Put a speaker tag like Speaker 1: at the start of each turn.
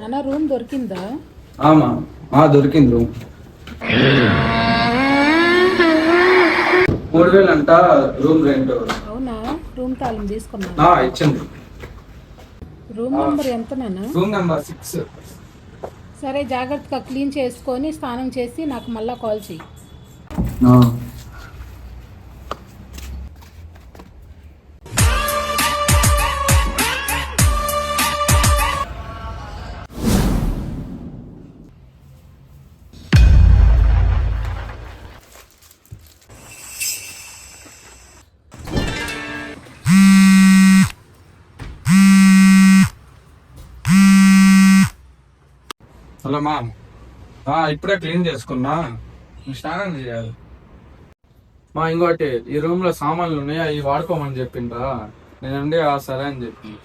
Speaker 1: నాన్న రూమ్ దొరికిందా?
Speaker 2: దొరికింది రూమ్. 3000 అంట రూమ్ రెంట్.
Speaker 1: అవునా? రూమ్ తాళం తీసుకున్నా.
Speaker 2: ఇచ్చింది.
Speaker 1: రూమ్ నెంబర్ ఎంత నాన్న?
Speaker 2: Room number 6.
Speaker 1: సరే, జాగ్రత్తగా క్లీన్ చేసుకొని స్నానం చేసి నాకు మళ్ళా కాల్ చెయ్యి.
Speaker 2: హలో మా, ఇప్పుడే క్లీన్ చేసుకున్నా. స్నానం చేయాలి ఇంకోటి, ఈ రూమ్ లో సామాన్లు ఉన్నాయి, అవి వాడుకోమని చెప్పిండ్రా. నేనండి సరే అని చెప్పింది.